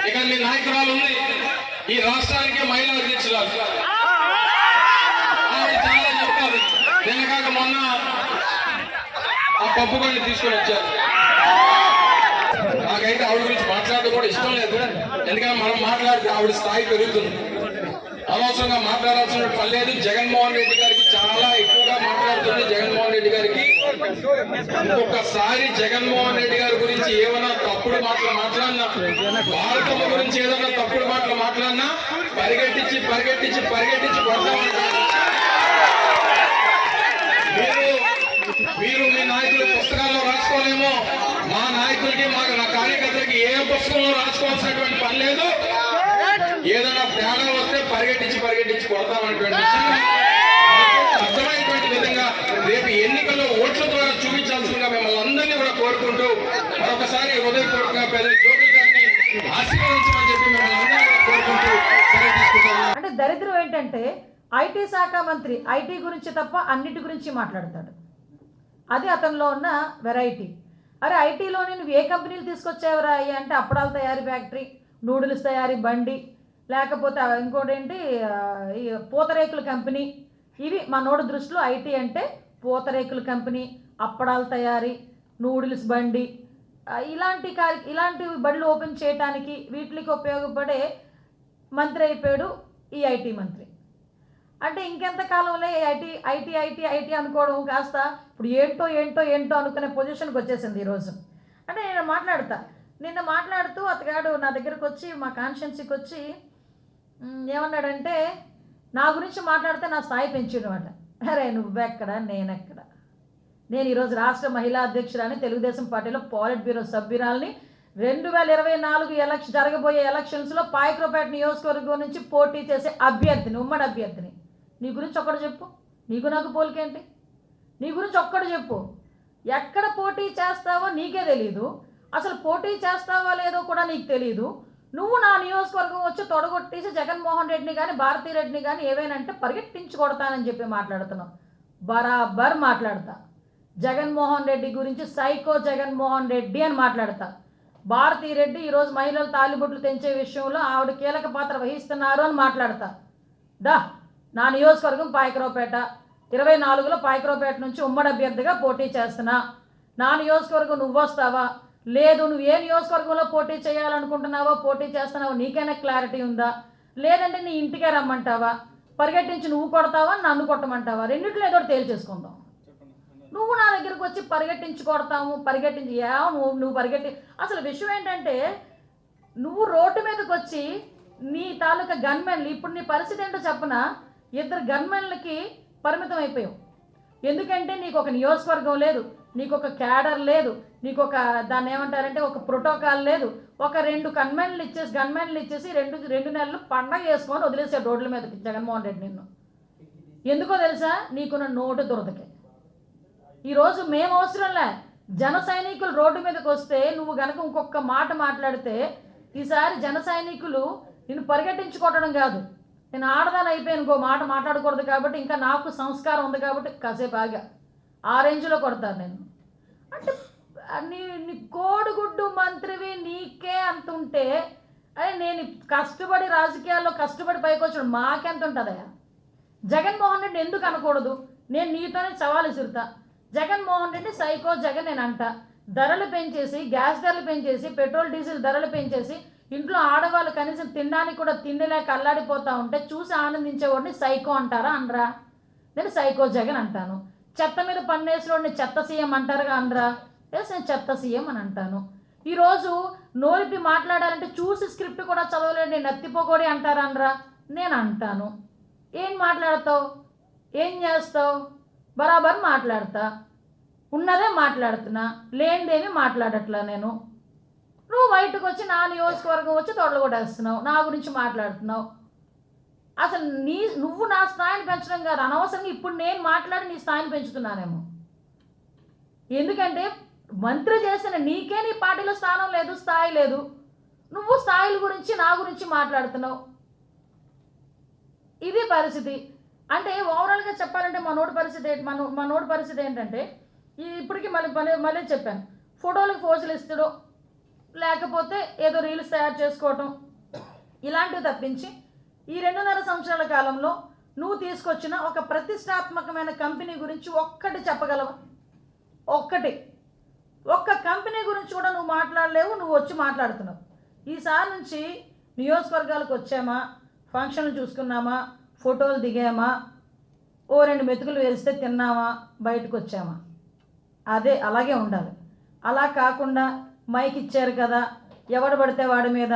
ఇక్కడ మీ నాయకురాలు ఉంది, ఈ రాష్ట్రానికి మహిళా అధ్యక్షురాలు. చాలా చెప్తారు. నిన్నగాక మొన్న ఆ పప్పు కొని తీసుకొని వచ్చారు. నాకైతే ఆవిడ గురించి మాట్లాడడం కూడా ఇష్టం లేదు. ఎందుకంటే మనం మాట్లాడితే ఆవిడ స్థాయి పెరుగుతుంది. అనవసరంగా మాట్లాడాల్సిన పని లేదు. జగన్మోహన్ రెడ్డి గారికి చాలా ఎక్కువగా మాట్లాడుతుంది. జగన్మోహన్ రెడ్డి గారికి ఒక్కసారి జగన్మోహన్ రెడ్డి గారి గురించి ఏమైనా తప్పుడు మాటలు మాట్లాడినా, భారతమ్మ గురించి ఏదైనా తప్పుడు మాటలు మాట్లాడినా పరిగెట్టించి పరిగెట్టించి పరిగెట్టించి కొడతామని మీరు మీ నాయకులు పుస్తకాల్లో రాసుకోలేమో, మా నాయకులకి నా కార్యకర్తలకి ఏ పుస్తకంలో రాసుకోవాల్సినటువంటి పని లేదు. ఏదైనా తేడా వస్తే పరిగెట్టించి పరిగెట్టించి కొడతామనేటువంటి అర్థమైనటువంటి విధంగా రేపు ఎన్నికల్లో ఓట్ల ద్వారా చూపించాల్సిందిగా మిమ్మల్ని అందరినీ కూడా కోరుకుంటూ మరొకసారి హృదయపూర్వకంగా పెద్ద జోగి గారిని ఆశీర్వదించమని చెప్పి మిమ్మల్ని అందరినీ కోరుకుంటూ సెలవు తీసుకుంటాను. అంటే దరిద్రం ఏంటంటే ఐటీ శాఖ మంత్రి ఐటీ గురించి తప్ప అన్నిటి గురించి మాట్లాడతాడు. అది అతనిలో ఉన్న వెరైటీ. అరే ఐటీలో నువ్వు ఏ కంపెనీలు తీసుకొచ్చావురా అంటే అప్పడాల తయారీ ఫ్యాక్టరీ, నూడిల్స్ తయారీ బండి, లేకపోతే ఇంకోటి ఏంటి ఈ పూతరేకుల కంపెనీ. ఇవి మా నోడు దృష్టిలో ఐటీ అంటే పూతరేకుల కంపెనీ, అప్పడాల తయారీ, నూడిల్స్ బండి, ఇలాంటి బడులు ఓపెన్ చేయడానికి వీటికి ఉపయోగపడే మంత్రి అయిపోయాడు ఈ ఐటీ మంత్రి. అంటే ఇంకెంతకాలంలో ఐటీ ఐటీ ఐటీ ఐటీ అనుకోవడం కాస్త ఇప్పుడు ఏంటో ఏంటో ఏంటో అనుకునే పొజిషన్కి వచ్చేసింది ఈరోజు. అంటే నిన్న మాట్లాడుతూ అతగాడు నా దగ్గరకు వచ్చి, మా కాన్స్టిట్యున్సీకి వచ్చి ఏమన్నాడంటే, నా గురించి మాట్లాడితే నా స్థాయి పెంచేయడం. అరే నువ్వెక్కడ నేనెక్కడ, నేను ఈరోజు రాష్ట్ర మహిళా అధ్యక్షురాలని, తెలుగుదేశం పార్టీలో పాలిట్ బ్యూరో సభ్యురాలని, 2024 జరగబోయే ఎలక్షన్స్లో పాయక్రోపేట నియోజకవర్గం నుంచి పోటీ చేసే అభ్యర్థిని, ఉమ్మడి అభ్యర్థిని. నీ గురించి ఒక్కడు చెప్పు, నీకు నాకు పోలికేంటి? నీ గురించి ఒక్కడు చెప్పు. ఎక్కడ పోటీ చేస్తావో నీకే తెలీదు, అసలు పోటీ చేస్తావో లేదో కూడా నీకు తెలీదు. నువ్వు నా నియోజకవర్గం వచ్చి తొడగొట్టేసి జగన్మోహన్ రెడ్డిని కానీ భారతీ రెడ్డిని కానీ ఏవైనా అంటే పరిగెట్టించి కొడతానని చెప్పి మాట్లాడుతున్నావు. బరాబర్ మాట్లాడతా. జగన్మోహన్ రెడ్డి గురించి సైకో జగన్మోహన్ రెడ్డి అని మాట్లాడతా. భారతీ రెడ్డి ఈరోజు మహిళలు తాలిబొట్లు తెంచే విషయంలో ఆవిడ కీలక పాత్ర వహిస్తున్నారు అని మాట్లాడతా. నా నియోజకవర్గం పాయకరావుపేట, 24లో పాయకరావుపేట నుంచి ఉమ్మడి అభ్యర్థిగా పోటీ చేస్తున్నా. నా నియోజకవర్గం నువ్వు వస్తావా? లేదు. నువ్వు ఏ నియోజకవర్గంలో పోటీ చేయాలనుకుంటున్నావో, పోటీ చేస్తున్నావో నీకైనా క్లారిటీ ఉందా? లేదంటే నీ ఇంటికే రమ్మంటావా? పరిగెట్టించి నువ్వు కొడతావా, నన్ను కొట్టమంటావా? రెండిట్లో ఏదో తేల్చేసుకుందాం. నువ్వు నా దగ్గరకు వచ్చి పరిగెట్టించి కొడతాము, పరిగెట్టించి నువ్వు పరిగెట్టి, అసలు విషయం ఏంటంటే నువ్వు రోడ్డు మీదకి వచ్చి నీ తాలూకా గన్మెన్లు, ఇప్పుడు నీ పరిస్థితి ఏంటో చెప్పనా, 2 గన్మెన్లకి పరిమితం అయిపోయావు. ఎందుకంటే నీకు ఒక నియోజకవర్గం లేదు, నీకు ఒక క్యాడర్ లేదు, నీకు ఒక దాన్ని ఏమంటారంటే ఒక ప్రోటోకాల్ లేదు. ఒక 2 గన్మెన్లు ఇచ్చేసి 2 నెలలు పండగ చేసుకొని వదిలేసాడు రోడ్ల మీదకి జగన్మోహన్ రెడ్డి నిన్ను. ఎందుకో తెలుసా? నీకున్న నోటు దురదకే. ఈరోజు మేము అవసరంలే, జన సైనికులు రోడ్డు మీదకి వస్తే నువ్వు గనక ఇంకొక మాట మాట్లాడితే ఈసారి జన సైనికులు నిన్ను పరిగెట్టించుకోవడం కాదు, నేను ఆడదాని అయిపోయాను, ఇంకో మాట మాట్లాడకూడదు కాబట్టి, ఇంకా నాకు సంస్కారం ఉంది కాబట్టి కాసేపు ఆగా, ఆ రేంజ్లో కొడతాను నేను. అంటే నీ కోడిగుడ్డు మంత్రివి నీకే అంత ఉంటే, అరే నేను కష్టపడి రాజకీయాల్లో కష్టపడి పైకి వచ్చాడు మాకెంత ఉంటుందయా? జగన్మోహన్ రెడ్డి ఎందుకు అనకూడదు? నేను నీతోనే సవాలు విసురుతా. జగన్మోహన్ రెడ్డి సైకో జగన్ నేను అంట. ధరలు పెంచేసి, గ్యాస్ ధరలు పెంచేసి, పెట్రోల్ డీజిల్ ధరలు పెంచేసి, ఇంట్లో ఆడవాళ్ళు కనీసం తినడానికి కూడా తిండిలేక అల్లాడిపోతూ ఉంటే చూసి ఆనందించేవాడిని సైకో అంటారా? అనరా? నేను సైకో జగన్ అంటాను. చెత్త మీద పన్నేసినోడిని చెత్త సీఎం అంటారుగా అనరా? ఎస్, నేను చెత్త సీఎం అని అంటాను. ఈరోజు నోరిపి మాట్లాడాలంటే చూసి స్క్రిప్ట్ కూడా చదవలేండి నత్తిపోకోడి అంటారా? అనరా? నేను అంటాను. ఏం మాట్లాడతావు, ఏం చేస్తావు? బరాబర్ మాట్లాడతా. ఉన్నదే మాట్లాడుతున్నా, లేనిదేమి మాట్లాడట్లా నేను. నువ్వు బయటకు వచ్చి నా నియోజకవర్గం వచ్చి తొడలు కొట్టేస్తున్నావు, నా గురించి మాట్లాడుతున్నావు. అసలు నువ్వు నా స్థాయిని పెంచడం కాదు, అనవసరంగా ఇప్పుడు నేను మాట్లాడి నీ స్థాయిని పెంచుతున్నానేమో. ఎందుకంటే మంత్రి చేసిన నీకే నీ పార్టీలో స్థానం లేదు, స్థాయి లేదు. నువ్వు స్థాయిల గురించి నా గురించి మాట్లాడుతున్నావు. ఇది పరిస్థితి. అంటే ఓవరాల్గా చెప్పాలంటే మా నోటి పరిస్థితి ఏంటంటే, ఇప్పటికీ మళ్ళీ చెప్పాను, ఫోటోలకు ఫోజులు ఇస్తాడు, లేకపోతే ఏదో రీల్స్ తయారు చేసుకోవటం ఇలాంటివి తప్పించి ఈ 2.5 సంవత్సరాల కాలంలో నువ్వు తీసుకొచ్చిన ఒక ప్రతిష్టాత్మకమైన కంపెనీ గురించి ఒక్కటి చెప్పగలవా? ఒక్క కంపెనీ గురించి కూడా నువ్వు మాట్లాడలేవు. నువ్వు వచ్చి మాట్లాడుతున్నావు. ఈసారి నుంచి నియోజకవర్గాలకు వచ్చామా, ఫంక్షన్లు చూసుకున్నామా, ఫోటోలు దిగామా, ఓ 2 మెతుకులు వేస్తే తిన్నామా, బయటకు వచ్చామా, అదే అలాగే ఉండాలి. అలా కాకుండా మైక్ ఇచ్చారు కదా, ఎవడు పడితే వాడి మీద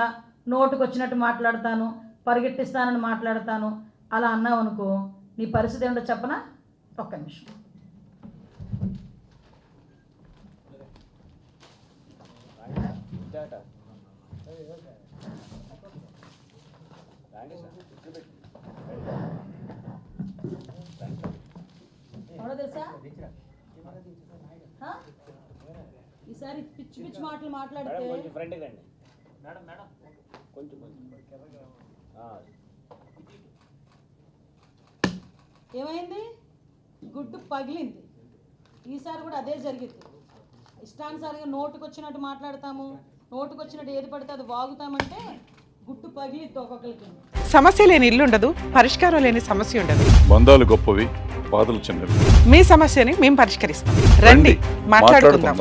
నోటుకు వచ్చినట్టు మాట్లాడతాను, పరిగెట్టిస్తానని మాట్లాడతాను, అలా అన్నావు అనుకో నీ పరిస్థితి ఏంటో చెప్పనా? ఒక్క నిమిషం. ఎవడో తెలుసా? ఈసారి పిచ్చి పిచ్చి మాటలు మాట్లాడితే ఏమైంది? గుడ్డు పగిలింది. ఈసారి కూడా అదే జరిగింది. ఇష్టానుసారిగా నోటుకు వచ్చినట్టు మాట్లాడతాము, నోటుకు వచ్చినట్టు ఏది పడితే అది వాగుతామంటే గుడ్డు పగిలిద్ది ఒక్కొక్కరికి. సమస్య లేని ఇల్లు ఉండదు, పరిష్కారం లేని సమస్య ఉండదు. బంధాలు గొప్పవి, బాధలు చిన్నవి. మీ సమస్యని మేము పరిష్కరిస్తాం. రండి మాట్లాడుకుందాం.